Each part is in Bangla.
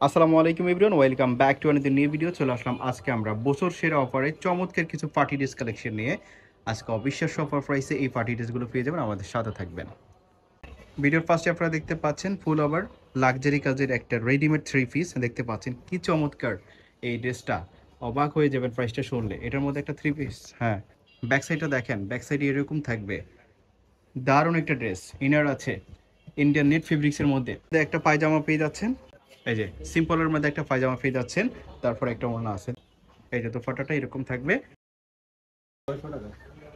আসসালামু আলাইকুম everyone, welcome back to another new video. চলে আসলাম আজকে আমরা বছর সেরা অফারে চমৎকার কিছু পার্টি ড্রেস কালেকশন নিয়ে। আজকে অবিশ্বাস্য অফার প্রাইসে এই পার্টি ড্রেসগুলো পেয়ে যাবেন, আমাদের সাথে থাকবেন। ভিডিওর ফার্স্টে আপনারা দেখতে পাচ্ছেন ফুল ওভার লাক্সারি কাজের একটা রেডিমেড থ্রি পিস দেখতে পাচ্ছেন, কি চমৎকার এই ড্রেসটা। অবাক হয়ে যাবেন প্রাইসটা শুনলে। এটার মধ্যে একটা থ্রি পিস, হ্যাঁ, ব্যাক সাইডটা দেখেন, ব্যাক সাইডে এরকম থাকবে। দারুণ একটা ড্রেস, ইনার আছে ইন্ডিয়ান নেট ফেব্রিক্সের মধ্যে। একটা পায়জামা পেয়ে যাচ্ছেন, এই যে সিম্পলের মধ্যে একটা পায়জামা পেয়ে যাচ্ছেন। তারপর একটা ওড়না আছে, এই যে দোপাট্টাটা এরকম থাকবে।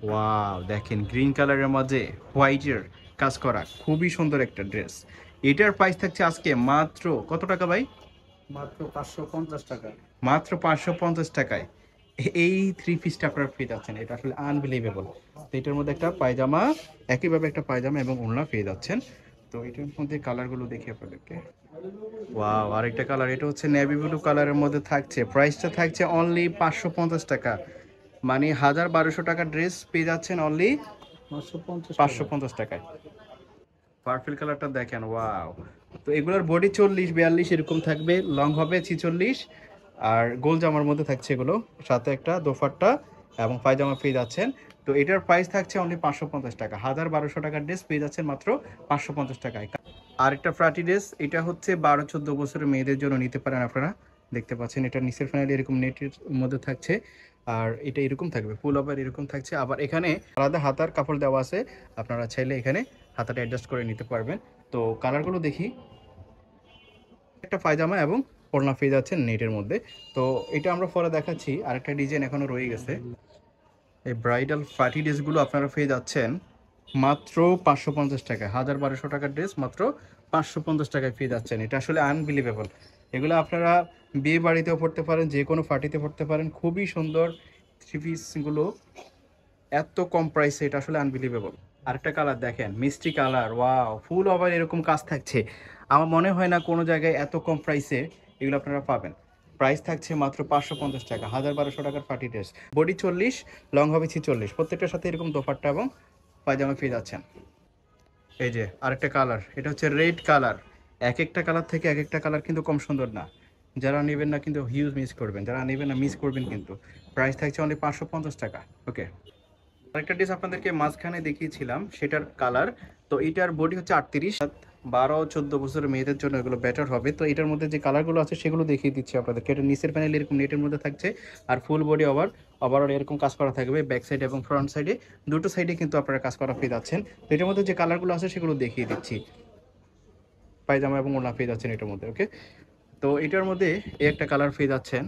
ওয়াও, দেখেন গ্রিন কালারের মাঝে হোয়াইটের কাজ করা, খুবই সুন্দর একটা ড্রেস। এটার প্রাইস থাকছে আজকে মাত্র কত টাকা ভাই? মাত্র 550 টাকা। মাত্র 550 টাকায় এই থ্রি পিসটা আপনারা পেয়ে যাচ্ছেন। এটা আসলে আনবিলিভেবল। তো এটার মধ্যে একটা পায়জামা, একইভাবে একটা পায়জামা এবং ওড়না পেয়ে যাচ্ছেন। তো এটার মধ্যে কালারগুলো দেখি আপনাদেরকে। ওয়াও, আরেকটা কালার, এটা হচ্ছে নেভি ব্লু কালারের মধ্যে থাকছে। প্রাইসটা থাকছে অনলি 550 টাকা, মানে 1200 টাকা ড্রেস পেয়ে যাচ্ছেন অনলি 550 টাকা। 550 টাকায়। পার্পল কালারটা দেখেন, ওয়াও। তো এগুলোর বডি 40 42 এরকম থাকবে, লং হবে 46, আর গোল জামার মধ্যে থাকছে এগুলো। সাথে একটা দোপাট্টা এবং পায়জামা পেয়ে যাচ্ছেন। তো এটার প্রাইস থাকছে অনলি 550 টাকা। 1200 টাকার ড্রেস পেয়ে যাচ্ছেন মাত্র 550 টাকায়। আরেকটা ফ্রাটি ড্রেস, এটা হচ্ছে 12-14 বছরের মেয়েদের জন্য নিতে পারেন আপনারা। দেখতে পাচ্ছেন এটা নিচের ফাইনালি এরকম নেটের মধ্যে থাকছে, আর এটা এরকম থাকবে, ফুল ওভার এরকম থাকছে। আবার এখানে আলাদা হাতার কাপড় দেওয়া আছে, আপনারা চাইলে এখানে হাতাটা অ্যাডজাস্ট করে নিতে পারবেন। তো কালারগুলো দেখি। একটা পায়জামা এবং ওড়না পেয়ে যাচ্ছেন নেটের মধ্যে। তো এটা আমরা পরে দেখাচ্ছি, আরেকটা ডিজাইন এখনো রয়ে গেছে। এই ব্রাইডাল পার্টি ড্রেসগুলো আপনারা পেয়ে যাচ্ছেন মাত্র 550 টাকায়। 1200 টাকার ড্রেস মাত্র 550 টাকায় পেয়ে যাচ্ছেন। এটা আসলে আনবিলিভেবল। এগুলো আপনারা বিয়ে বাড়িতেও পড়তে পারেন, যে কোনো পার্টিতে পড়তে পারেন। খুবই সুন্দর থ্রি পিসগুলো, এত কম প্রাইসে, এটা আসলে আনবিলিভেবল। আরেকটা কালার দেখেন, মিষ্টি কালার, ওয়াও, ফুল ওভার এরকম কাজ থাকছে। আমার মনে হয় না কোনো জায়গায় এত কম প্রাইসে এগুলো আপনারা পাবেন। প্রাইস থাকছে মাত্র 550 টাকা। 1200 টাকার পার্টি ড্রেস, বডি 40, লং হবে 46, প্রত্যেকটার সাথে এরকম দোপাট্টা এবং পায়জামা পেয়ে যাচ্ছেন। এই যে আরেকটা কালার, এটা হচ্ছে রেড কালার। এক একটা কালার থেকে এক একটা কালার কিন্তু কম সুন্দর না। যারা নেবেন না কিন্তু হিউজ মিস করবেন, যারা নেবেন না মিস করবেন কিন্তু। প্রাইস থাকছে অনলি 550 টাকা। ওকে, আরেকটা ড্রেস আপনাদেরকে মাঝখানে দেখিয়েছিলাম, সেটার কালার। তো এটার বডি হচ্ছে 38, 12-14 বছরের মেয়েদের জন্য এগুলো বেটার হবে। তো এটার মধ্যে যে কালারগুলো আছে সেগুলো দেখিয়ে দিচ্ছি আপনাদেরকে। এটা নিচের প্যানেল এরকম নেটের মধ্যে থাকছে, আর ফুল বডি ওভারঅল এরকম কাজ করা থাকবে। ব্যাক সাইড এবং ফ্রন্ট সাইডে দুটো সাইডে কিন্তু আপনারা কাজ করা পেয়ে যাচ্ছেন। তো এটার মধ্যে যে কালারগুলো আছে সেগুলো দেখিয়ে দিচ্ছি। পায়জামা এবং ওড়না পেয়ে যাচ্ছেন এটার মধ্যে। ওকে, তো এটার মধ্যে এই একটা কালার পেয়ে যাচ্ছেন,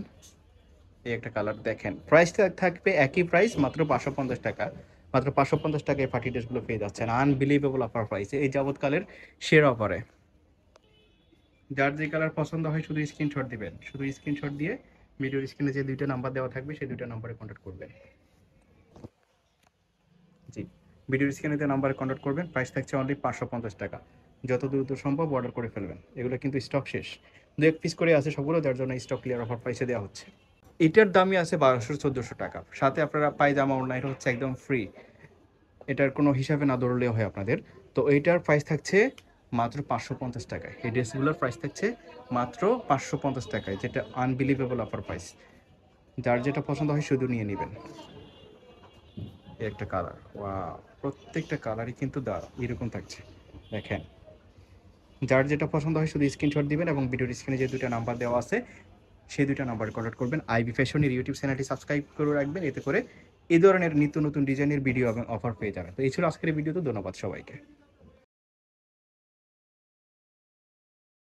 এই একটা কালার দেখেন। প্রাইসটা থাকবে একই প্রাইস, মাত্র 550 টাকা। মাত্র 550 টাকায় পার্টি ড্রেসগুলো পেয়ে যাচ্ছেন। আনবিলিভেবল অফার প্রাইসে, এই যাবৎকালের সেরা অফারে। যার যে কালার পছন্দ হয় শুধু স্ক্রিনশট দিবেন। শুধু স্ক্রিনশট দিয়ে ভিডিওর স্ক্রিনে যে দুইটা নাম্বার দেওয়া থাকবে সেই দুইটা নাম্বারে কন্ট্যাক্ট করবেন। জি, ভিডিওর স্ক্রিনে যে নাম্বারে কন্ট্যাক্ট করবেন। প্রাইস থাকছে অনলি 550 টাকা। যত দ্রুত সম্ভব অর্ডার করে ফেলবেন, এগুলো কিন্তু স্টক শেষ। দু এক পিস করে আছে সবগুলো, যার জন্য স্টক ক্লিয়ার অফার প্রাইসে দেওয়া হচ্ছে। এটার দামই আছে 1200-1400 টাকা। সাথে আপনারা পায়জামা ওড়না, এটা হচ্ছে একদম ফ্রি। এটার কোনো হিসাবে না ধরলেও হয় আপনাদের। তো এইটার প্রাইস থাকছে মাত্র 550 টাকায়। এই ড্রেসগুলোর প্রাইস থাকছে মাত্র 550 টাকায়, যেটা আনবিলিভেবল অফার প্রাইস। যার যেটা পছন্দ হয় শুধু নিয়ে নেবেন। এই একটা কালার, ওয়াও, প্রত্যেকটা কালারই কিন্তু এরকম থাকছে দেখেন। যার যেটা পছন্দ হয় শুধু স্ক্রিনশট দিবেন এবং ভিডিওর স্ক্রিনে যে দুটো নাম্বার দেওয়া আছে সেই দুইটা নাম্বারে কন্ট্যাক্ট করবেন। আইবি ফ্যাশনের ইউটিউব চ্যানেলটি সাবস্ক্রাইব করে রাখবেন, এতে করে এই ধরনের নিত্য নতুন ডিজাইনের ভিডিও এবং অফার পেয়ে যাবেন। তো এই ছিল আজকের ভিডিওতে, ধন্যবাদ সবাইকে।